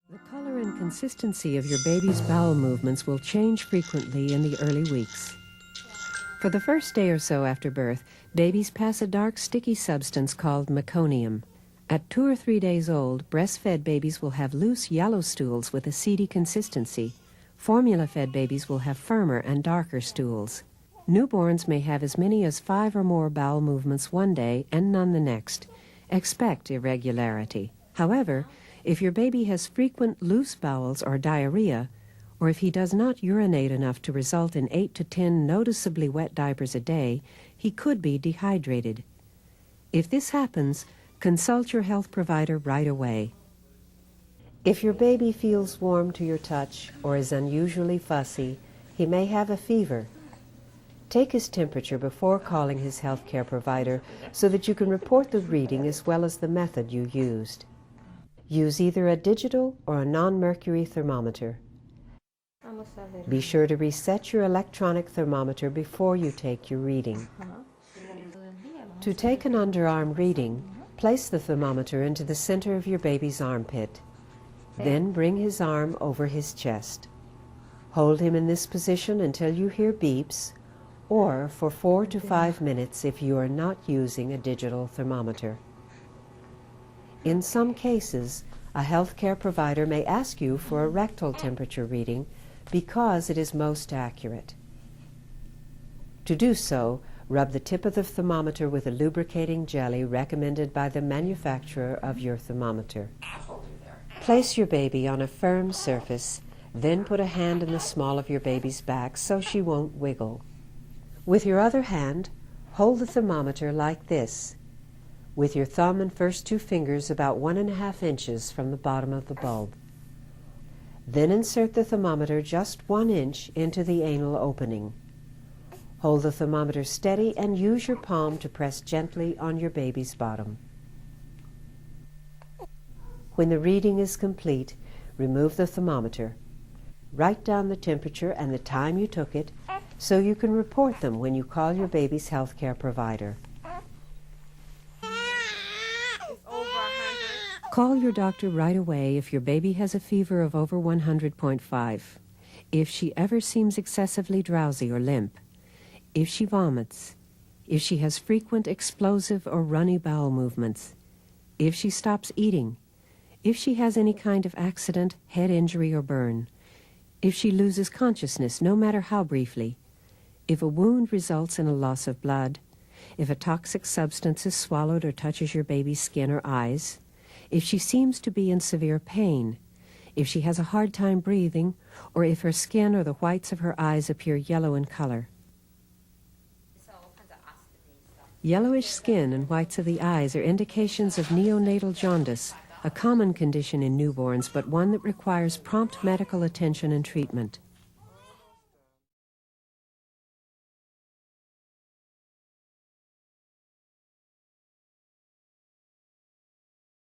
The color and consistency of your baby's bowel movements will change frequently in the early weeks. For the first day or so after birth, babies pass a dark, sticky substance called meconium. At 2 or 3 days old, breastfed babies will have loose yellow stools with a seedy consistency. Formula-fed babies will have firmer and darker stools. Newborns may have as many as 5 or more bowel movements one day and none the next. Expect irregularity. However, if your baby has frequent loose bowels or diarrhea, or if he does not urinate enough to result in 8 to 10 noticeably wet diapers a day, he could be dehydrated. If this happens, consult your health provider right away. If your baby feels warm to your touch or is unusually fussy, he may have a fever. Take his temperature before calling his healthcare provider so that you can report the reading as well as the method you used. Use either a digital or a non-mercury thermometer. Be sure to reset your electronic thermometer before you take your reading. To take an underarm reading, place the thermometer into the center of your baby's armpit. Then bring his arm over his chest. Hold him in this position until you hear beeps, or for 4 to 5 minutes if you are not using a digital thermometer. In some cases, a healthcare provider may ask you for a rectal temperature reading because it is most accurate. To do so, rub the tip of the thermometer with a lubricating jelly recommended by the manufacturer of your thermometer. Place your baby on a firm surface, then put a hand in the small of your baby's back so she won't wiggle. With your other hand, hold the thermometer like this, with your thumb and first 2 fingers about 1½ inches from the bottom of the bulb. Then insert the thermometer just 1 inch into the anal opening. Hold the thermometer steady and use your palm to press gently on your baby's bottom. When the reading is complete, remove the thermometer. Write down the temperature and the time you took it so you can report them when you call your baby's healthcare provider. Call your doctor right away if your baby has a fever of over 100.5, if she ever seems excessively drowsy or limp, if she vomits, if she has frequent explosive or runny bowel movements, if she stops eating, if she has any kind of accident, head injury or burn, if she loses consciousness no matter how briefly, if a wound results in a loss of blood, if a toxic substance is swallowed or touches your baby's skin or eyes, if she seems to be in severe pain, if she has a hard time breathing, or if her skin or the whites of her eyes appear yellow in color. Yellowish skin and whites of the eyes are indications of neonatal jaundice, a common condition in newborns, but one that requires prompt medical attention and treatment.